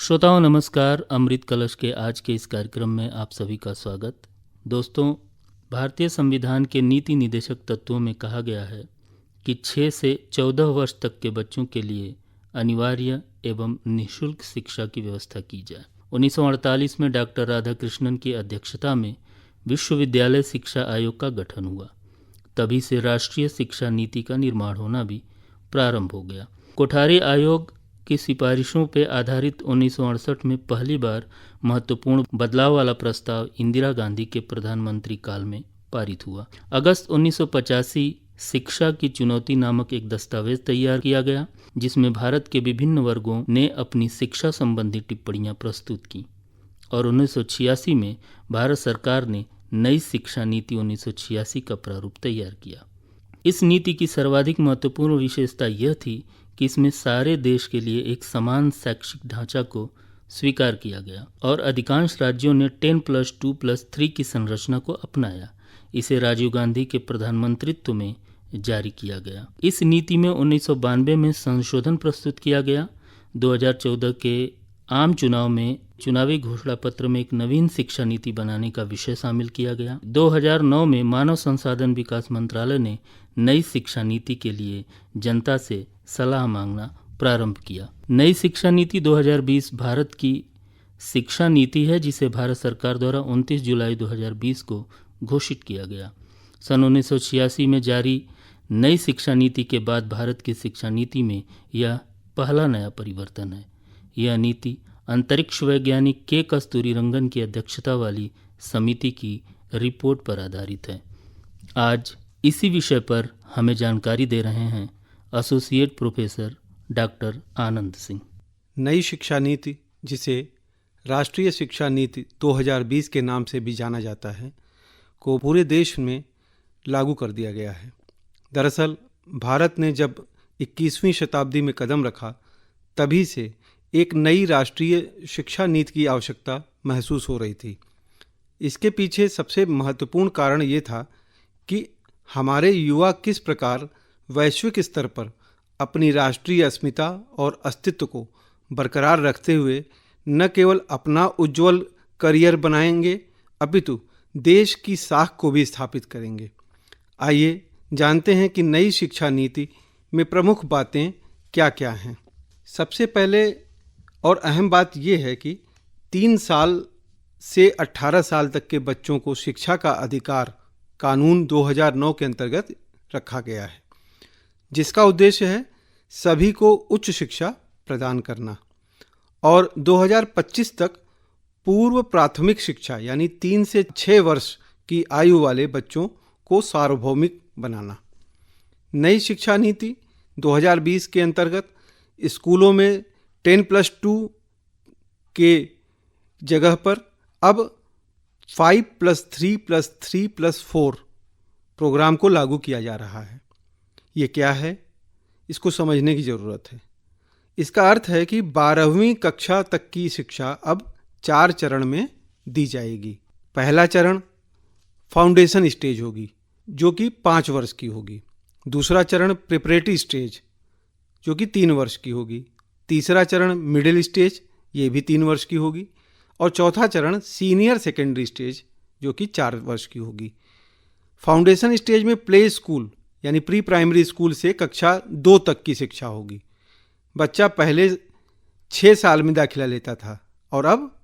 श्रोताओं नमस्कार। अमृत कलश के आज के इस कार्यक्रम में आप सभी का स्वागत। दोस्तों, भारतीय संविधान के नीति निर्देशक तत्वों में कहा गया है कि 6 से 14 वर्ष तक के बच्चों के लिए अनिवार्य एवं निःशुल्क शिक्षा की व्यवस्था की जाए। 1948 में डॉक्टर राधाकृष्णन की अध्यक्षता में विश्वविद्यालय शिक्षा आयोग का गठन हुआ। तभी से राष्ट्रीय शिक्षा नीति का निर्माण होना भी प्रारंभ हो गया। कोठारी आयोग की सिफारिशों पर आधारित 1968 में पहली बार महत्वपूर्ण बदलाव वाला प्रस्ताव इंदिरा गांधी के प्रधानमंत्री काल में पारित हुआ। अगस्त 1985 शिक्षा की चुनौती नामक एक दस्तावेज तैयार किया गया, जिसमें भारत के विभिन्न वर्गों ने अपनी शिक्षा संबंधी टिप्पणियां प्रस्तुत की और 1986 में भारत सरकार ने नई शिक्षा नीति 1986 का प्रारूप तैयार किया। इस नीति की सर्वाधिक महत्वपूर्ण विशेषता यह थी कि इसमें सारे देश के लिए एक समान शैक्षिक ढांचा को स्वीकार किया गया और अधिकांश राज्यों ने 10+2+3 की संरचना को अपनाया। इसे राजीव गांधी के प्रधानमंत्रित्व में जारी किया गया। इस नीति में 1992 में संशोधन प्रस्तुत किया गया। 2014 के आम चुनाव में चुनावी घोषणा पत्र में एक नवीन शिक्षा नीति बनाने का विषय शामिल किया गया। 2009 में मानव संसाधन विकास मंत्रालय ने नई शिक्षा नीति के लिए जनता से सलाह मांगना प्रारंभ किया। नई शिक्षा नीति 2020 भारत की शिक्षा नीति है, जिसे भारत सरकार द्वारा 29 जुलाई 2020 को घोषित किया गया। सन 1986 में जारी नई शिक्षा नीति के बाद भारत की शिक्षा नीति में यह पहला नया परिवर्तन है। यह नीति अंतरिक्ष वैज्ञानिक के कस्तूरीरंगन की अध्यक्षता वाली समिति की रिपोर्ट पर आधारित है। आज इसी विषय पर हमें जानकारी दे रहे हैं associate professor doctor Anand Singh. नई शिक्षा नीति, जिसे राष्ट्रीय शिक्षा नीति 2020 के नाम से भी जाना जाता है, को पूरे देश में लागू कर दिया गया है। दरअसल भारत ने जब 21वीं शताब्दी में कदम रखा, तभी से एक नई राष्ट्रीय शिक्षा नीति की आवश्यकता महसूस हो रही थी। इसके पीछे सबसे महत्वपूर्ण कारण ये था कि हमारे युवा किस प्रकार वैश्विक स्तर पर अपनी राष्ट्रीय अस्मिता और अस्तित्व को बरकरार रखते हुए न केवल अपना उज्जवल करियर बनाएंगे, अपितु देश की साख को भी स्थापित करेंगे। आइए जानते हैं कि नई शिक्षा नीति में प्रमुख बातें क्या क्या हैं। सबसे पहले और अहम बात यह है कि 3 साल से 18 साल तक के बच्चों को शिक्षा का अधिकार कानून 2009 के अंतर्गत रखा गया है, जिसका उद्देश्य है सभी को उच्च शिक्षा प्रदान करना और 2025 तक पूर्व प्राथमिक शिक्षा यानी 3 से 6 वर्ष की आयु वाले बच्चों को सार्वभौमिक बनाना। नई शिक्षा नीति 2020 के अंतर्गत स्कूलों में 10+2 के जगह पर अब 5+3+3+4 प्रोग्राम को लागू किया जा रहा है। ये क्या है, इसको समझने की ज़रूरत है। इसका अर्थ है कि 12वीं कक्षा तक की शिक्षा अब 4 चरण में दी जाएगी। पहला चरण फाउंडेशन स्टेज होगी, जो कि 5 वर्ष की होगी। दूसरा चरण प्रिपरेटरी स्टेज, जो कि 3 वर्ष की होगी। तीसरा चरण मिडिल स्टेज, ये भी 3 वर्ष की होगी। और चौथा चरण सीनियर सेकेंडरी स्टेज, जो कि 4 वर्ष की होगी। फाउंडेशन स्टेज में प्ले स्कूल यानी प्री प्राइमरी स्कूल से कक्षा 2 तक की शिक्षा होगी। बच्चा पहले 6 साल में दाखिला लेता था और अब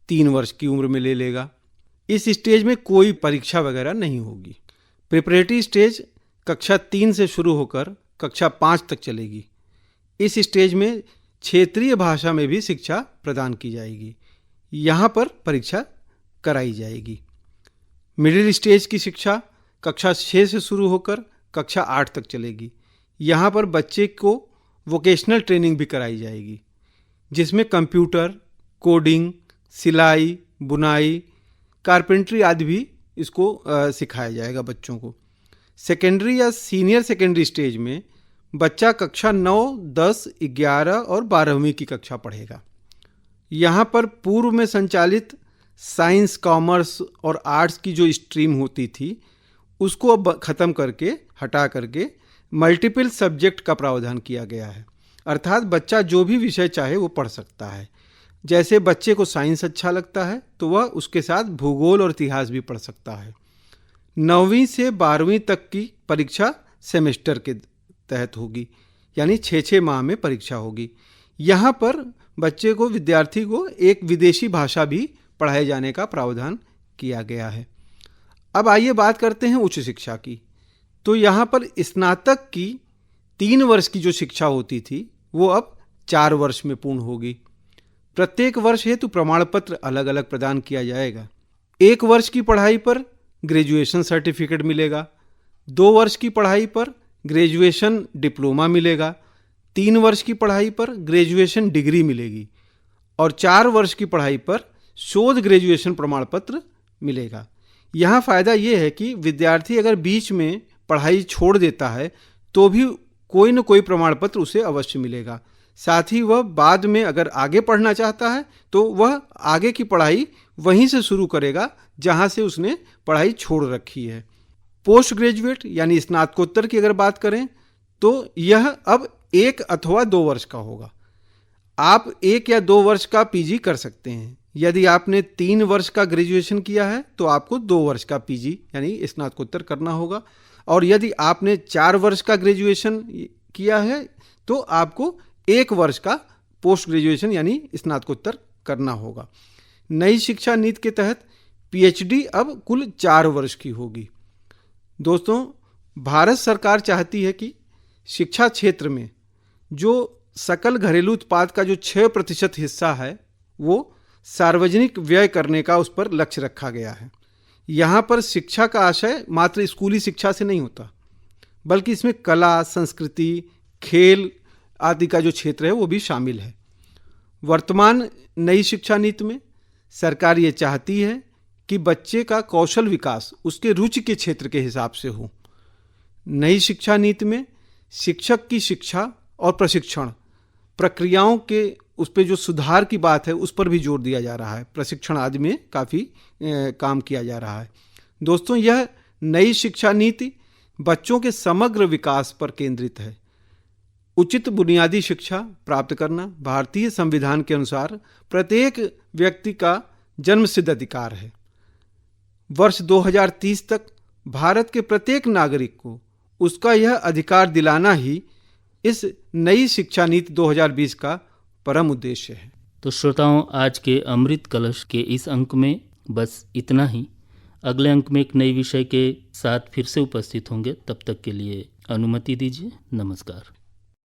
3 वर्ष की उम्र में ले लेगा। इस स्टेज में कोई परीक्षा वगैरह नहीं होगी। प्रिपरेटरी स्टेज कक्षा 3 से शुरू होकर कक्षा 5 तक चलेगी। इस स्टेज में क्षेत्रीय भाषा में भी शिक्षा प्रदान की जाएगी। यहाँ पर परीक्षा कराई जाएगी। मिडिल स्टेज की शिक्षा कक्षा 6 से शुरू होकर कक्षा 8 तक चलेगी। यहाँ पर बच्चे को वोकेशनल ट्रेनिंग भी कराई जाएगी, जिसमें कंप्यूटर, कोडिंग, सिलाई, बुनाई, कारपेंट्री आदि भी इसको सिखाया जाएगा बच्चों को। सेकेंडरी या सीनियर सेकेंडरी स्टेज में बच्चा कक्षा 9, 10, 11 और 12वीं की कक्षा पढ़ेगा। यहाँ पर पूर्व में संचालित साइंस, कॉमर्स और आर्ट्स की जो स्ट्रीम होती थी, उसको अब ख़त्म करके हटा करके मल्टीपल सब्जेक्ट का प्रावधान किया गया है। अर्थात बच्चा जो भी विषय चाहे वो पढ़ सकता है। जैसे बच्चे को साइंस अच्छा लगता है तो वह उसके साथ भूगोल और इतिहास भी पढ़ सकता है। 9वीं से 12वीं तक की परीक्षा सेमेस्टर के तहत होगी, यानी 6-6 माह में परीक्षा होगी। यहाँ पर बच्चे को, विद्यार्थी को एक विदेशी भाषा भी पढ़ाए जाने का प्रावधान किया गया है। अब आइए बात करते हैं उच्च शिक्षा की। तो यहाँ पर स्नातक की 3 वर्ष की जो शिक्षा होती थी वो अब 4 वर्ष में पूर्ण होगी। प्रत्येक वर्ष हेतु प्रमाण पत्र अलग अलग प्रदान किया जाएगा। 1 वर्ष की पढ़ाई पर ग्रेजुएशन सर्टिफिकेट मिलेगा, 2 वर्ष की पढ़ाई पर ग्रेजुएशन डिप्लोमा मिलेगा, 3 वर्ष की पढ़ाई पर ग्रेजुएशन डिग्री मिलेगी और 4 वर्ष की पढ़ाई पर शोध ग्रेजुएशन प्रमाण पत्र मिलेगा। यहाँ फ़ायदा ये है कि विद्यार्थी अगर बीच में पढ़ाई छोड़ देता है तो भी कोई न कोई प्रमाण पत्र उसे अवश्य मिलेगा। साथ ही वह बाद में अगर आगे पढ़ना चाहता है तो वह आगे की पढ़ाई वहीं से शुरू करेगा जहाँ से उसने पढ़ाई छोड़ रखी है। पोस्ट ग्रेजुएट यानी स्नातकोत्तर की अगर बात करें तो यह अब 1 अथवा 2 वर्ष का होगा। आप 1 या 2 वर्ष का पीजी कर सकते हैं। यदि आपने 3 वर्ष का ग्रेजुएशन किया है तो आपको 2 वर्ष का पीजी यानी स्नातकोत्तर करना होगा, और यदि आपने 4 वर्ष का ग्रेजुएशन किया है तो आपको 1 वर्ष का पोस्ट ग्रेजुएशन यानी स्नातकोत्तर करना होगा। नई शिक्षा नीति के तहत पीएचडी अब कुल 4 वर्ष की होगी। दोस्तों, भारत सरकार चाहती है कि शिक्षा क्षेत्र में जो सकल घरेलू उत्पाद का जो 6% हिस्सा है वो सार्वजनिक व्यय करने का उस पर लक्ष्य रखा गया है। यहाँ पर शिक्षा का आशय मात्र स्कूली शिक्षा से नहीं होता, बल्कि इसमें कला, संस्कृति, खेल आदि का जो क्षेत्र है वो भी शामिल है। वर्तमान नई शिक्षा नीति में सरकार ये चाहती है कि बच्चे का कौशल विकास उसके रुचि के क्षेत्र के हिसाब से हो। नई शिक्षा नीति में शिक्षक की शिक्षा और प्रशिक्षण प्रक्रियाओं के उस पर जो सुधार की बात है उस पर भी जोर दिया जा रहा है। प्रशिक्षण आदि में काफ़ी काम किया जा रहा है। दोस्तों, यह नई शिक्षा नीति बच्चों के समग्र विकास पर केंद्रित है। उचित बुनियादी शिक्षा प्राप्त करना भारतीय संविधान के अनुसार प्रत्येक व्यक्ति का जन्मसिद्ध अधिकार है। वर्ष 2030 तक भारत के प्रत्येक नागरिक को उसका यह अधिकार दिलाना ही इस नई शिक्षा नीति 2020 का परम उद्देश्य है। तो श्रोताओं, आज के अमृत कलश के इस अंक में बस इतना ही। अगले अंक में एक नए विषय के साथ फिर से उपस्थित होंगे। तब तक के लिए अनुमति दीजिए। नमस्कार।